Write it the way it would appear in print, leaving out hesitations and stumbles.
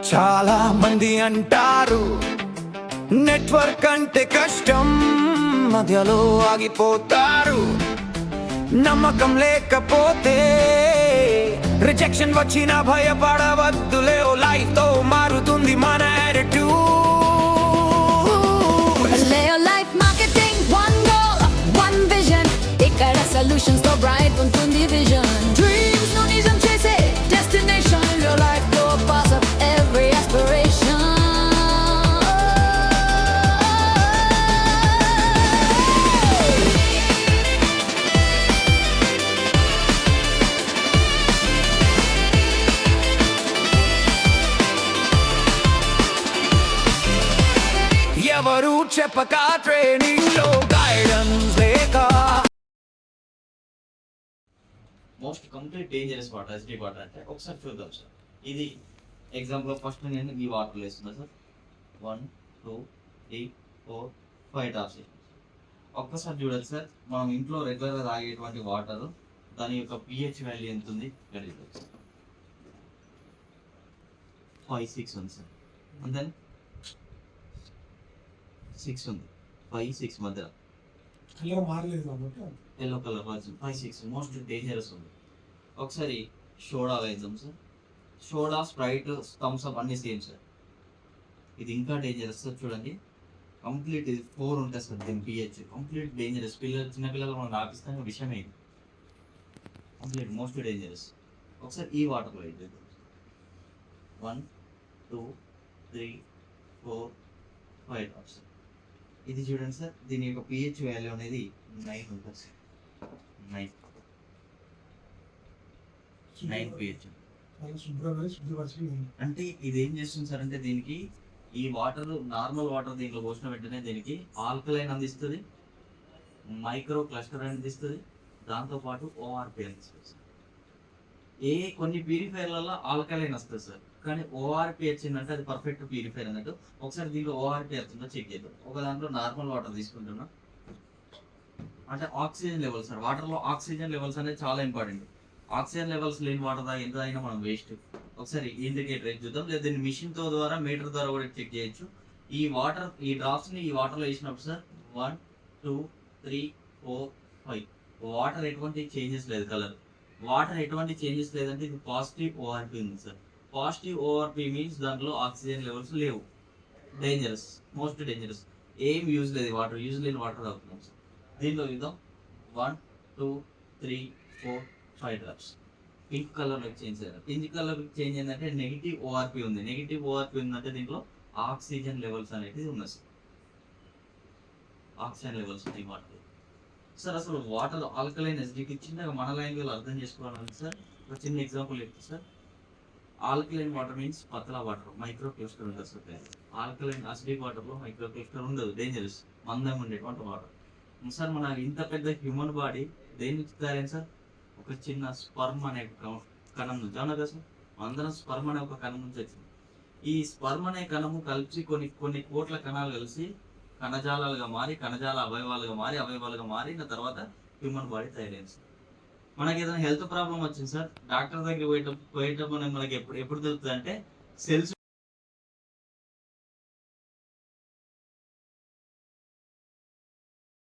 చాలా మంది అంటారు నెట్వర్క్ అంటే కష్టం, మధ్యలో ఆగిపోతారు. నమ్మకం లేకపోతే రిజెక్షన్ వచ్చినా భయపడవద్దులే, లైఫ్ తో మారుతుంది మన attitude. Leo Life Marketing, one goal, one vision. ఇక్కడ solutions తో bright ఉంటుంది vision. Dreams ను నిజం చేసే destination. Your life go pass up every aspiration. ఎవరు చెప్పక ట్రైనింగ్ లో గైడెన్స్ లేక most complete dangerous water SD water అంటే ఒకసారి చూద్దాం సార్. ఇది ఎగ్జాంపుల్ ఫస్ట్ నేను ఈ వాటర్లో వేస్తున్నా సార్. 1 2 3 4 5 డ్రాప్స్. ఒక్కసారి చూడండి సార్, మనం ఇంట్లో రెగ్యులర్గా తాగేటువంటి వాటర్ దాని యొక్క పిహెచ్ వాల్యూ ఎంత ఉంది ఇక్కడ 5 6 ఉంది సార్. అండ్ దెన్ 6 ఉంది, 5 6 మధ్యలో ఎల్లో కలర్ వచ్చింది 5 6 మోస్ట్ డేంజరస్ ఉంది. ఒకసారి సోడా వేద్దాం sir. Soda, Sprite, Thums Up అన్నీ సేమ్ సార్. ఇది ఇంకా డేంజరస్ సార్. చూడండి కంప్లీట్ ఇది 4 ఉంటుంది సార్. దీని పిహెచ్ కంప్లీట్ డేంజరస్. చిన్నపిల్లలు మనం రాపిస్తాం విషయమే ఇది. Complete most dangerous. ఒకసారి ఈ వాటర్ వెయిట్ చేద్దాం. 1 2 3 4 5 డ్రాప్స్. ఇది చూడండి సార్, దీని యొక్క పిహెచ్ వాల్యూ అనేది 9 ఉంటుంది సార్. 9 పిహెచ్ అంటే ఇది ఏం చేస్తుంది సార్ అంటే దీనికి ఈ వాటర్ నార్మల్ వాటర్ దీంట్లో పోసిన వెంటనే దీనికి ఆల్కలైన్ అందిస్తుంది, మైక్రో క్లస్టర్ అందిస్తుంది, దాంతోపాటు ఓఆర్పి అందిస్తుంది సార్. కొన్ని ప్యూరిఫైర్లలో ఆల్కలైన్ వస్తుంది సార్, కానీ ఓఆర్పి వచ్చిందంటే అది పర్ఫెక్ట్ ప్యూరిఫైర్ అన్నట్టు. ఒకసారి దీంట్లో ఓఆర్పి వచ్చిందో చెక్ చేద్దాం. ఒక దాంట్లో నార్మల్ వాటర్ తీసుకుంటున్నా అంటే ఆక్సిజన్ లెవెల్స్ సార్. వాటర్లో ఆక్సిజన్ లెవెల్స్ అనేది చాలా ఇంపార్టెంట్. ఆక్సిజన్ లెవెల్స్ లేని వాటర్ ఎంత అయినా మనం వేస్ట్. ఒకసారి ఇండికేటర్ వేసి చూద్దాం, లేదా దీన్ని మిషన్తో ద్వారా మీటర్ ద్వారా కూడా చెక్ చేయొచ్చు. ఈ వాటర్ ఈ డ్రాప్స్ని ఈ వాటర్లో వేసినప్పుడు సార్ 1 2 3 4 5 వాటర్ ఎటువంటి చేంజెస్ లేదు. కలర్ వాటర్ ఎటువంటి చేంజెస్ లేదంటే ఇది పాజిటివ్ ఓఆర్పి ఉంది సార్. పాజిటివ్ ఓఆర్పి మీన్స్ దాంట్లో ఆక్సిజన్ లెవెల్స్ లేవు. Dangerous, most dangerous. ఏం యూజ్ లేదు, వాటర్ యూజ్ లేని వాటర్ తాగుతున్నాం సార్. దీంట్లో చూద్దాం 1 2 3 4 5 డ్రాప్స్. పింక్ కలర్లో చేంజ్ అయ్యారు. పింక్ కలర్ చేంజ్ ఏంటంటే నెగిటివ్ ఓఆర్పి ఉంది. నెగిటివ్ ఓఆర్పి ఉందంటే దీంట్లో ఆక్సిజన్ లెవెల్స్ అనేది ఉన్నాయి సార్. ఆక్సిజన్ లెవెల్స్ ఉన్నాయి వాటర్ సార్. అసలు వాటర్ ఆల్కలైన్ ఎస్డికి చిన్నగా మన లాంగ్వేజ్ అర్థం చేసుకోవాలంటే సార్ ఒక చిన్న ఎగ్జాంపుల్ చెప్తాను సార్. ఆల్కలైన్ వాటర్ మీన్స్ పతలా వాటర్, మైక్రో క్లస్టర్ ఉంటుంది సార్. ఆల్కలైన్ అసిడిక్ వాటర్లో మైక్రో క్లస్టర్ ఉండదు, డేంజరస్, మందం ఉండేటువంటి వాటర్ సార్. మన ఇంత పెద్ద హ్యూమన్ బాడీ దేని నుంచి తయారైంది సార్? ఒక చిన్న స్పర్మ్ అనే కణం నుంచి. అవునా కదా సార్? అందరం స్పర్మ్ అనే ఒక కణం నుంచి వచ్చింది. ఈ స్పర్మ్ అనే కణము కలిసి కొన్ని కోట్ల కణాలు కలిసి కణజాలాలుగా మారి, కణజాల అవయవాలుగా మారి, అవయవాలుగా మారి తర్వాత హ్యూమన్ బాడీ తయారైంది సార్. మనకి ఏదైనా హెల్త్ ప్రాబ్లం వచ్చింది సార్, డాక్టర్ దగ్గర పోయేటప్పుడు మనకి ఎప్పుడు తెలుస్తుంది అంటే సెల్స్